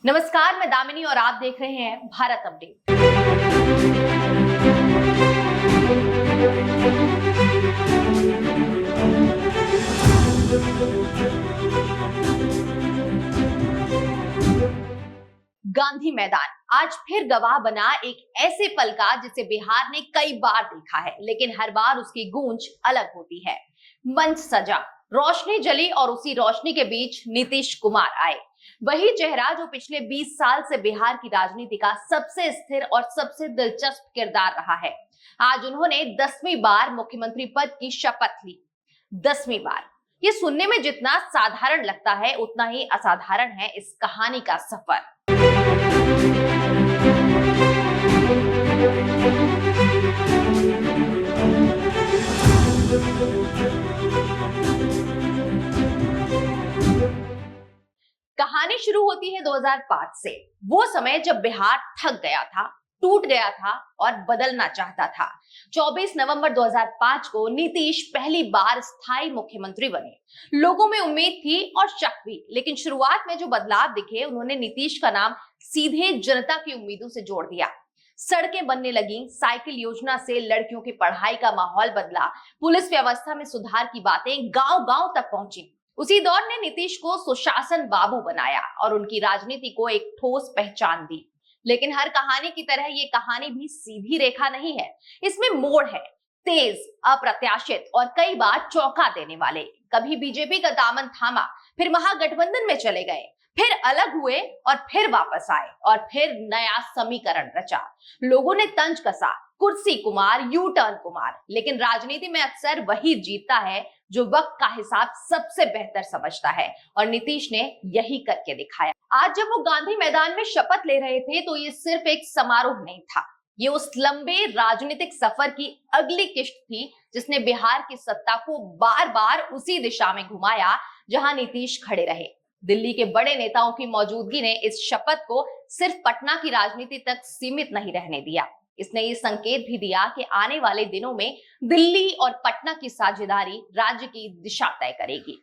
नमस्कार, मैं दामिनी और आप देख रहे हैं भारत अपडेट। गांधी मैदान आज फिर गवाह बना एक ऐसे पल का जिसे बिहार ने कई बार देखा है, लेकिन हर बार उसकी गूंज अलग होती है। मंच सजा, रोशनी जली और उसी रोशनी के बीच नीतीश कुमार आए। वही चेहरा जो पिछले 20 साल से बिहार की राजनीति का सबसे स्थिर और सबसे दिलचस्प किरदार रहा है। आज उन्होंने 10वीं बार मुख्यमंत्री पद की शपथ ली। 10वीं बार, ये सुनने में जितना साधारण लगता है उतना ही असाधारण है इस कहानी का सफर। कहानी शुरू होती है 2005 से। वो समय जब बिहार थक गया था, टूट गया था और बदलना चाहता था। 24 नवंबर 2005 को नीतीश पहली बार स्थायी मुख्यमंत्री बने। लोगों में उम्मीद थी और शक भी, लेकिन शुरुआत में जो बदलाव दिखे उन्होंने नीतीश का नाम सीधे जनता की उम्मीदों से जोड़ दिया। सड़कें बनने लगी, साइकिल योजना से लड़कियों की पढ़ाई का माहौल बदला, पुलिस व्यवस्था में सुधार की बातें गांव-गांव तक पहुंची। उसी दौर ने नीतीश को सुशासन बाबू बनाया और उनकी राजनीति को एक ठोस पहचान दी। लेकिन हर कहानी की तरह ये कहानी भी सीधी रेखा नहीं है। इसमें मोड़ है, तेज, अप्रत्याशित और कई बार चौंका देने वाले। कभी बीजेपी का दामन थामा, फिर महागठबंधन में चले गए, फिर अलग हुए और फिर वापस आए और फिर नया समीकरण रचा। लोगों ने तंज कसा, कुर्सी कुमार, यू टर्न कुमार। लेकिन राजनीति में अक्सर वही जीतता है जो वक्त का हिसाब सबसे बेहतर समझता है, और नीतीश ने यही करके दिखाया। आज जब वो गांधी मैदान में शपथ ले रहे थे तो ये सिर्फ एक समारोह नहीं था, ये उस लंबे राजनीतिक सफर की अगली किश्त थी जिसने बिहार की सत्ता को बार बार उसी दिशा में घुमाया जहां नीतीश खड़े रहे। दिल्ली के बड़े नेताओं की मौजूदगी ने इस शपथ को सिर्फ पटना की राजनीति तक सीमित नहीं रहने दिया। इसने ये संकेत भी दिया कि आने वाले दिनों में दिल्ली और पटना की साझेदारी राज्य की दिशा तय करेगी।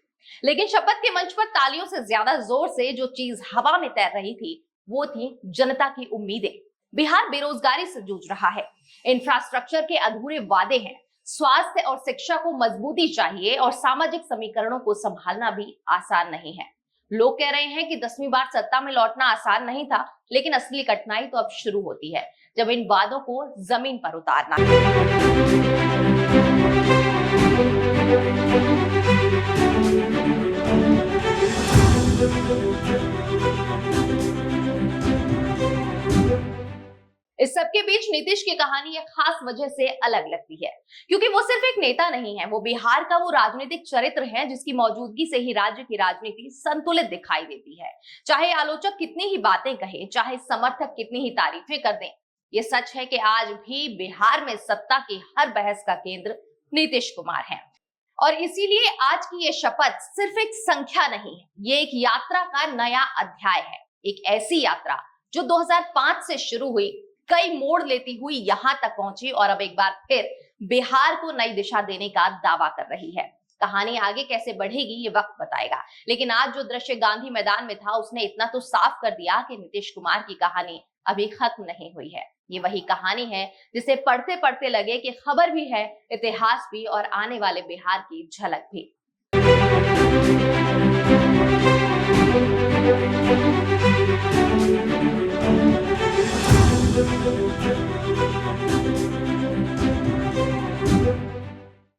लेकिन शपथ के मंच पर तालियों से ज्यादा जोर से जो चीज हवा में तैर रही थी वो थी जनता की उम्मीदें। बिहार बेरोजगारी से जूझ रहा है, इंफ्रास्ट्रक्चर के अधूरे वादे हैं, स्वास्थ्य और शिक्षा को मजबूती चाहिए और सामाजिक समीकरणों को संभालना भी आसान नहीं है। लोग कह रहे हैं कि 10वीं बार सत्ता में लौटना आसान नहीं था, लेकिन असली कठिनाई तो अब शुरू होती है जब इन वादों को जमीन पर उतारना है। इस सबके बीच नीतीश की कहानी एक खास वजह से अलग लगती है, क्योंकि वो सिर्फ एक नेता नहीं है, वो बिहार का वो राजनीतिक चरित्र है जिसकी मौजूदगी से ही राज्य की राजनीति संतुलित दिखाई देती है। चाहे आलोचक कितनी ही बातें कहें, चाहे समर्थक कितनी ही तारीफें कर दें, ये सच है कि आज भी बिहार में सत्ता की हर बहस का केंद्र नीतीश कुमार है। और इसीलिए आज की ये शपथ सिर्फ एक संख्या नहीं है, ये एक यात्रा का नया अध्याय है। एक ऐसी यात्रा जो 2005 से शुरू हुई, कई मोड़ लेती हुई यहां तक पहुंची और अब एक बार फिर बिहार को नई दिशा देने का दावा कर रही है। कहानी आगे कैसे बढ़ेगी ये वक्त बताएगा, लेकिन आज जो दृश्य गांधी मैदान में था उसने इतना तो साफ कर दिया कि नीतीश कुमार की कहानी अभी खत्म नहीं हुई है। ये वही कहानी है जिसे पढ़ते पढ़ते लगे कि खबर भी है, इतिहास भी और आने वाले बिहार की झलक भी।